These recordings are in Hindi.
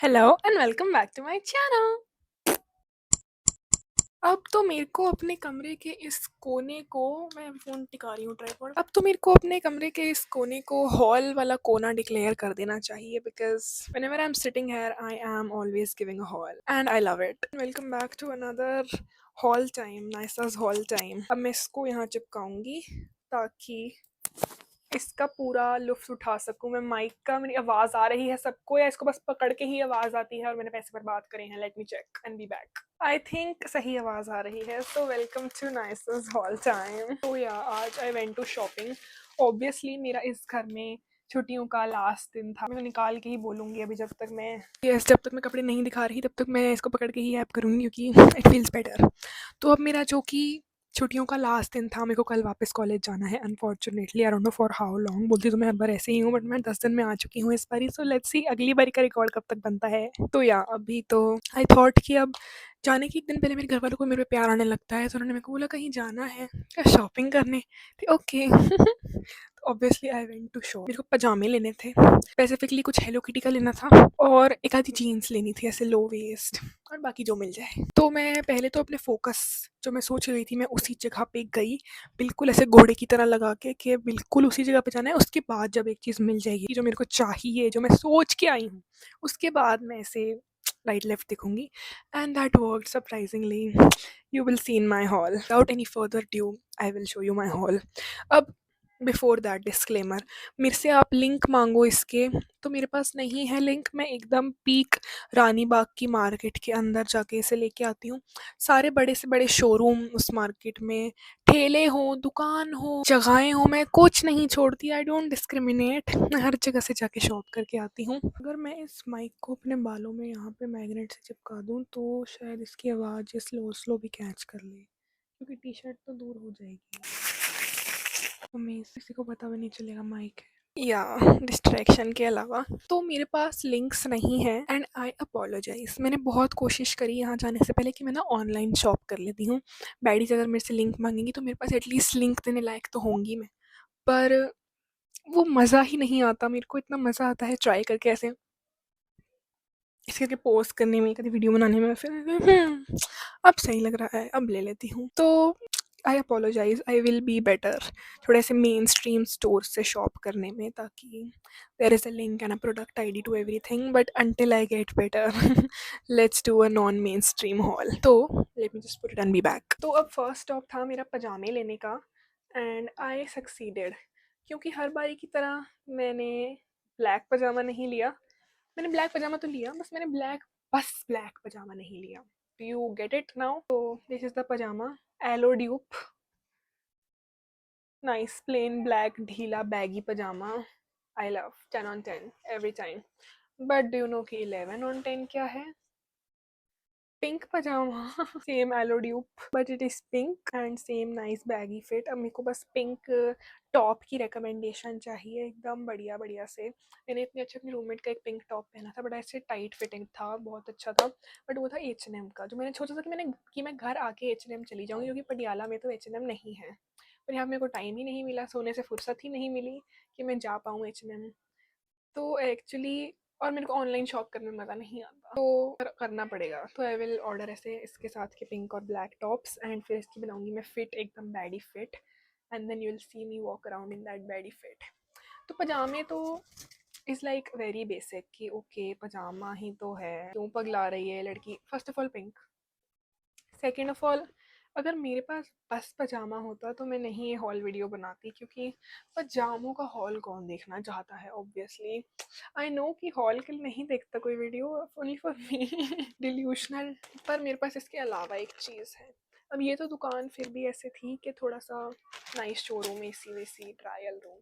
Hello and welcome back to my channel. अब तो मेरे को अपने कमरे के इस कोने को मैं फ़ोन टिका रही हूँ ट्राइपॉड। अब तो मेरे को अपने कमरे के इस कोने को हॉल वाला कोना डिक्लेयर कर देना चाहिए because whenever I am sitting here I am always giving a haul and I love it. Welcome back to another haul time, नाइसास हॉल टाइम। अब मैं इसको यहाँ चिपकाऊंगी ताकि इसका पूरा लुफ्त उठा सकूं मैं। माइक का मेरी आवाज़ आ रही है सबको या इसको बस पकड़ के ही आवाज़ आती है और मैंने पैसे बर्बाद करे हैं? Let me check and be back. I think सही आवाज़ आ रही है। सो वेलकम टू नाइसस हॉल टाइम। तो या आज I went to shopping. Obviously मेरा इस घर में छुट्टियों का लास्ट दिन था। मैं तो निकाल के ही बोलूँगी अभी, जब तक मैं कपड़े नहीं दिखा रही तब तक मैं इसको पकड़ के ही ऐप करूँगी क्योंकि इट फील्स बेटर। तो अब मेरा जो कि छुट्टियों का लास्ट दिन था, मेरे को कल वापस कॉलेज जाना है unfortunately. I don't know for how long. बोलती तो मैं हर बार ऐसे ही हूँ बट मैं 10 दिन में आ चुकी हूँ इस बारी। सो लेट्स सी अगली बारी का रिकॉर्ड कब तक बनता है। तो या अभी तो आई थॉट कि अब जाने के एक दिन पहले मेरे घर वालों को मेरे पे प्यार आने लगता है, तो उन्होंने मेरे को बोला कहीं जाना है क्या शॉपिंग करने। Okay obviously I went to shop. मेरे को पजामे लेने थे, स्पेसिफिकली कुछ हेलो किटी का लेना था और एक आधी जीन्स लेनी थी ऐसे लो वेस्ट, और बाकी जो मिल जाए। तो मैं पहले तो अपने फोकस जो मैं सोच रही थी मैं उसी जगह पे गई, बिल्कुल ऐसे घोड़े की तरह लगा के कि बिल्कुल उसी जगह पे जाना है। उसके बाद जब एक चीज़ मिल जाएगी जो मेरे को चाहिए, जो मैं सोच के आई हूँ, उसके बाद मैं ऐसे राइट लेफ्ट देखूंगी। And that work surprisingly. You will C in my hall without any further due. I will show you my hall. अब बिफोर दैट डिस्क्लेमर, मेरे से आप लिंक मांगो इसके तो मेरे पास नहीं है लिंक। मैं एकदम पीक रानी बाग की मार्केट के अंदर जाके इसे लेके आती हूँ। सारे बड़े से बड़े शोरूम उस मार्केट में, ठेले हो, दुकान हो, जगहें हो, मैं कुछ नहीं छोड़ती। I don't discriminate. मैं हर जगह से जाके शॉप करके आती हूँ। अगर मैं इस माइक को अपने बालों में यहाँ पे मैग्नेट से चिपका दूँ तो शायद इसकी आवाज़ स्लो स्लो भी कैच कर ले, क्योंकि टी शर्ट तो दूर हो जाएगी। उम्मीद किसी को पता भी नहीं चलेगा माइक है या डिस्ट्रैक्शन के अलावा। तो मेरे पास लिंक्स नहीं है एंड आई अपोलोजाइज। मैंने बहुत कोशिश करी यहाँ जाने से पहले कि मैं ना ऑनलाइन शॉप कर लेती हूँ। बैडीज अगर मेरे से लिंक मांगेंगी तो मेरे पास एटलीस्ट लिंक देने लायक तो होंगी मैं। पर वो मज़ा ही नहीं आता। मेरे को इतना मज़ा आता है ट्राई करके ऐसे इसे करके पोस्ट करने में, कभी वीडियो बनाने में, फिर अब सही लग रहा है अब ले लेती हूँ। तो I apologise, I will be better थोड़े से मेन स्ट्रीम स्टोर से शॉप करने में, ताकि there is a link and a product ID to everything. But until I get better let's do a non mainstream haul. तो let me just put it and be back. तो अब फर्स्ट स्टॉप था मेरा पजामे लेने का एंड आई सक्सीडेड, क्योंकि हर बारी की तरह मैंने ब्लैक पजामा नहीं लिया। मैंने ब्लैक पजामा तो लिया, बस ब्लैक पजामा नहीं लिया। Do you get it now? तो this is the pyjama, Alo dupe, nice plain black ढीला baggy pyjama. I love 10 on 10 every time. But do you know कि 11 on 10 क्या है? Pink pyjama same Alo dupe but it is pink and same nice baggy fit. अब मेरे को बस पिंक टॉप की रिकमेंडेशन चाहिए, एकदम बढ़िया बढ़िया से। मैंने इतने अच्छे अपनी रूममेट का एक पिंक टॉप पहना था, बड़ा ऐसे टाइट फिटिंग था, बहुत अच्छा था। बट वो था H&M का, जो मैंने सोचा था कि मैं घर आके H&M चली जाऊँगी, क्योंकि पटियाला में तो H&M नहीं है। पर यहाँ मेरे को टाइम ही नहीं मिला, सोने से फुर्सत ही नहीं मिली कि मैं जा पाऊँ H&M। तो एक्चुअली और मेरे को ऑनलाइन शॉप करने में मज़ा नहीं आता, तो करना पड़ेगा। तो आई विल ऑर्डर ऐसे इसके साथ के पिंक और ब्लैक टॉप्स एंड फिर इसकी बनाऊंगी मैं फिट, एकदम baddie fit, and then you will see me walk around in that baddie fit. तो पजामे तो इज़ लाइक वेरी बेसिक कि ओके पजामा ही तो है, क्यों पगला रही है लड़की। First of all pink, second of all अगर मेरे पास बस पजामा होता तो मैं नहीं ये हॉल वीडियो बनाती, क्योंकि पजामों का हॉल कौन देखना चाहता है। ऑब्वियसली आई नो कि हॉल के लिए नहीं देखता कोई video, only for me delusional. पर मेरे पास इसके अलावा एक चीज़ है। अब ये तो दुकान फिर भी ऐसे थी कि थोड़ा सा नाइस शोरूम, एसी वेसी, ट्रायल रूम।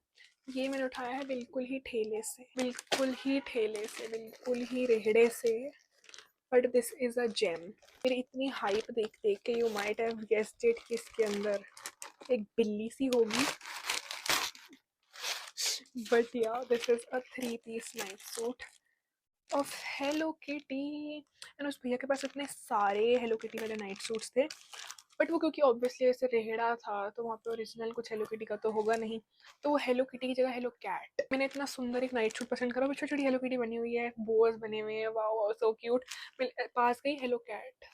ये मैंने उठाया है बिल्कुल ही ठेले से, बिल्कुल ही ठेले से, बिल्कुल ही रेहड़े से। But this is a gem. फिर इतनी हाइप देख देख के you might have guessed it कि इसके अंदर एक बिल्ली सी होगी। बट या this is a 3 piece night suit of Hello Kitty. And उस भैया के पास इतने सारे हेलो किटी वाले नाइट सूट्स थे, बट वो क्योंकि ऑब्वियसली ऐसे रेहड़ा था तो वहाँ पे ओरिजिनल कुछ हेलो किटी का तो होगा नहीं, तो वो हेलो किटी की जगह हेलो कैट। मैंने इतना सुंदर एक नाइट सूट पसंद करा, छोटी छोटी हेलो किटी बनी हुई है, बोअर्स बने हुए हैं, वाओ सो क्यूट। पास गई hello cat,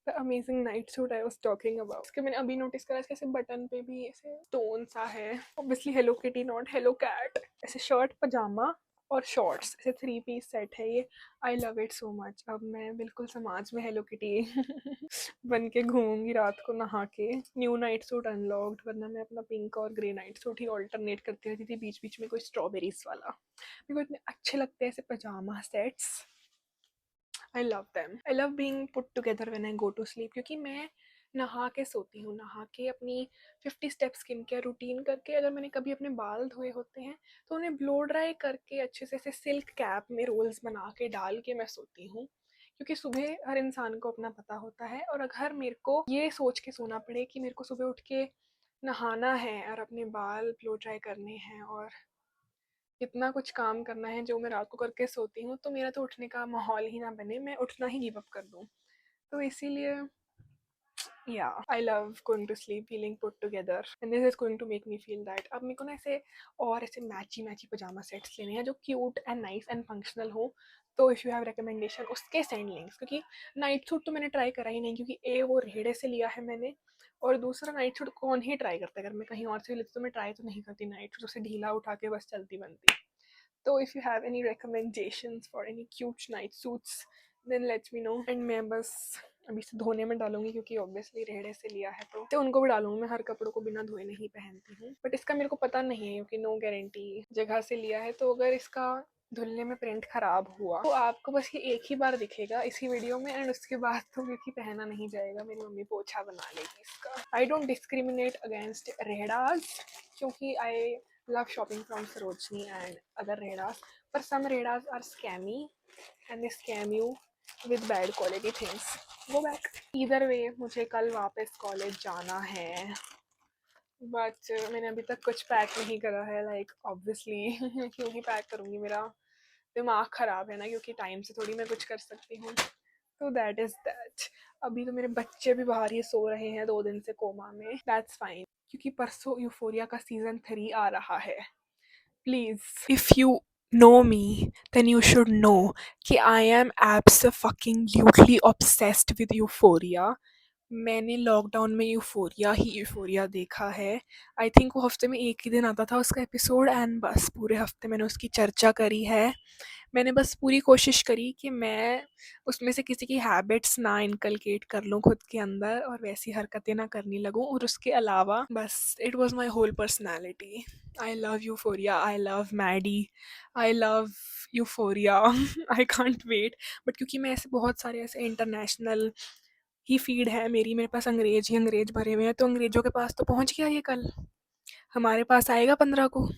the amazing night suit I was talking about. इसके मैंने अभी नोटिस करा, इसके ऐसे बटन पे भी ऐसे स्टोन सा है, obviously Hello Kitty not hello cat. ऐसे शर्ट पजामा और शॉर्ट्स, ऐसे 3 पीस सेट है ये। I love it so much. अब मैं बिल्कुल समाज में हेलो किटी बन के घूमूंगी रात को नहा के। न्यू नाइट सूट अनलॉक्ड, वरना मैं अपना पिंक और ग्रे नाइट सूट ही ऑल्टरनेट करती रहती थी, बीच बीच में कोई स्ट्रॉबेरीज वाला। मेरे को इतने अच्छे लगते हैं ऐसे पजामा sets. I love them. I love being put together when I go to sleep, क्योंकि मैं नहा के सोती हूँ, नहा के अपनी 50 स्टेप स्किन केयर रूटीन करके, अगर मैंने कभी अपने बाल धोए होते हैं तो उन्हें ब्लो ड्राई करके अच्छे से ऐसे सिल्क कैप में रोल्स बना के डाल के मैं सोती हूँ। क्योंकि सुबह हर इंसान को अपना पता होता है, और अगर मेरे को ये सोच के सोना पड़े कि मेरे को सुबह उठ के नहाना है और अपने बाल ब्लो ड्राई करने हैं और इतना कुछ काम करना है जो मैं रात को करके सोती हूँ, तो मेरा तो उठने का माहौल ही ना बने, मैं उठना ही गिव अप कर दूँ। तो इसीलिए या I love going to sleep feeling put together, and this is going to make me feel that. अब मेरे को ना ऐसे और ऐसे मैची मैची पजामा सेट्स लेने हैं जो cute and nice and functional हो। तो इफ़ यू हैव रिकमेंडेशन उसके सेंड लिंक्स, क्योंकि नाइट सूट तो मैंने ट्राई करा ही नहीं, क्योंकि ए वो रेड़े से लिया है मैंने, और दूसरा नाइट सूट कौन ही ट्राई करता है, अगर मैं कहीं और से लेती तो मैं ट्राई तो नहीं करती नाइट सूट, उसे ढीला उठा के बस चलती बनती। तो if you have any recommendations for any cute night suits then let me know. And मैं बस अभी से धोने में डालूंगी, क्योंकि ऑब्वियसली रेड़े से लिया है तो उनको भी डालूंगी। मैं हर कपड़ों को बिना धोए नहीं पहनती हूँ, बट इसका मेरे को पता नहीं है क्योंकि नो गारंटी जगह से लिया है, तो अगर इसका धुलने में प्रिंट खराब हुआ तो आपको बस ये एक ही बार दिखेगा इसी वीडियो में, एंड उसके बाद तो क्योंकि पहना नहीं जाएगा, मेरी मम्मी पोछा बना लेगी इसका। आई डोंट डिस्क्रिमिनेट अगेंस्ट रेडाज, क्योंकि आई love shopping from Sarojini and other redas, but some redas are scammy and they scam you with bad quality things. Go back. Either way, मुझे कल वापस कॉलेज जाना है, बट मैंने अभी तक कुछ पैक नहीं करा है, लाइक ऑब्वियसली क्यों ही पैक करूँगी, मेरा दिमाग ख़राब है ना, क्योंकि टाइम से थोड़ी मैं कुछ कर सकती हूँ। तो दैट इज़ दैट। अभी तो मेरे बच्चे भी बाहर ही सो रहे हैं 2 दिन से कोमा में, दैट्स फाइन, क्योंकि परसों यूफोरिया का सीज़न 3 आ रहा है। Please, if you know me then you should know कि I am absolutely obsessed with Euphoria। मैंने लॉकडाउन में यूफोरिया देखा है। आई थिंक वो हफ्ते में एक ही दिन आता था उसका एपिसोड, एंड बस पूरे हफ्ते मैंने उसकी चर्चा करी है। मैंने बस पूरी कोशिश करी कि मैं उसमें से किसी की हैबिट्स ना इनकलकेट कर लूँ खुद के अंदर, और वैसी हरकतें ना करने लगूँ, और उसके अलावा बस it was my whole personality. I love Euphoria, I love Maddy, I love Euphoria I can't wait. But क्योंकि मैं ऐसे बहुत सारे ऐसे इंटरनेशनल ही फीड है मेरी, मेरे पास अंग्रेज ही अंग्रेज भरे हुए हैं, तो अंग्रेजों के पास तो पहुंच गया ये कल, हमारे पास आएगा 15 को।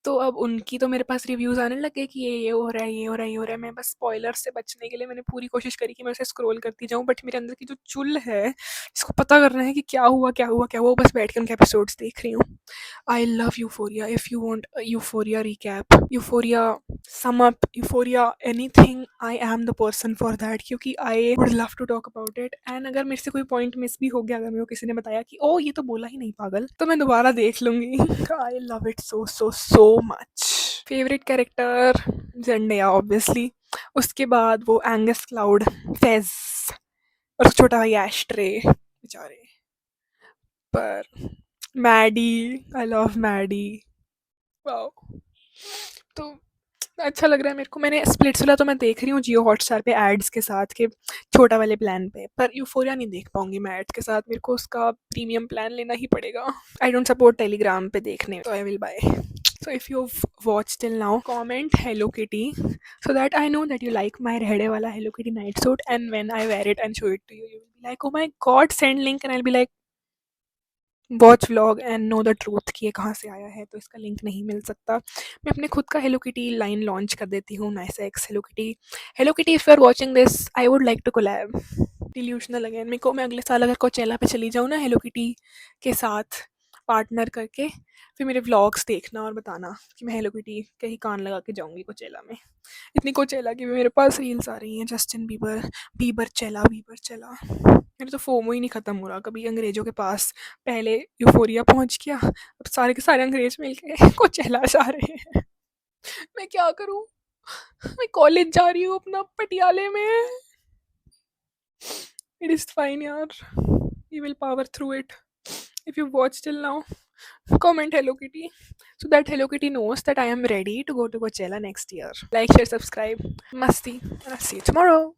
तो अब उनकी तो मेरे पास रिव्यूज़ आने लगे कि ये हो रहा है, ये हो रहा है, ये हो रहा है। मैं बस स्पॉइलर से बचने के लिए मैंने पूरी कोशिश करी कि मैं उसे स्क्रॉल करती जाऊँ, बट मेरे अंदर की जो चुल है जिसको पता करना है कि क्या हुआ क्या हुआ क्या हुआ, बस बैठ के उनके एपिसोड्स देख रही हूँ। I love Euphoria. If you want Euphoria recap, Euphoria sum up, Euphoria anything, I am the person for that, क्योंकि I would love to talk about it. And अगर मेरे से कोई पॉइंट मिस भी हो गया, अगर मेरे को किसी ने बताया कि ओ ये तो बोला ही नहीं पागल, तो मैं दोबारा देख लूंगी। I love it so so so much. Favourite character Zendaya obviously, उसके बाद वो एंगस क्लाउड, फेज, और छोटा भाई एस्ट्रे बेचारे, पर Maddy, I love Maddy, wow. तो अच्छा लग रहा है मेरे को। मैंने स्प्लिट्सविला तो मैं देख रही हूँ जियो हॉटस्टार पे एड्स के साथ के छोटा वाले प्लान पे, पर यूफोरिया नहीं देख पाऊंगी मैं एड्स के साथ, मेरे को उसका प्रीमियम प्लान लेना ही पड़ेगा। आई डोंट सपोर्ट टेलीग्राम पे देखने, तो I will buy. So if you've watched till now, comment Hello Kitty so that I know that you like my Rehde wala Hello Kitty night suit, and when I wear it and show it to you, you will be like, oh my god, send link, and I'll be like, watch vlog and know the truth कि ये कहाँ से आया है, तो इसका लिंक नहीं मिल सकता। मैं अपने खुद का हेलो किटी लाइन लॉन्च कर देती हूँ, nice x Hello Kitty. Hello Kitty, if you are watching this, I would like to collab delusional again. मेरे को, मैं अगले साल अगर कोचेला पे चली जाऊँ ना हेलो किटी के साथ, पार्टनर करके फिर मेरे व्लॉग्स देखना और बताना कि मैं हेलो किटी कहीं कान लगा के जाऊँगी कोचेला में। इतनी कोचेला की भी मेरे पास रील्स आ रही हैं, जस्टिन बीबर, बीबर चला। मेरा तो फोमो ही नहीं ख़त्म हो रहा। कभी अंग्रेज़ों के पास पहले यूफ़ोरिया पहुँच गया, अब सारे के सारे अंग्रेज़ मिल के कोचेला जा रहे हैं। मैं क्या करूँ? मैं कॉलेज जा रही हूँ अपना पटियाले में। It is fine yaar. We will power through it. If you watch till now, comment Hello Kitty so that Hello Kitty knows that I am ready to go to Coachella next year. Like, share, subscribe. Masti. And I'll see you tomorrow.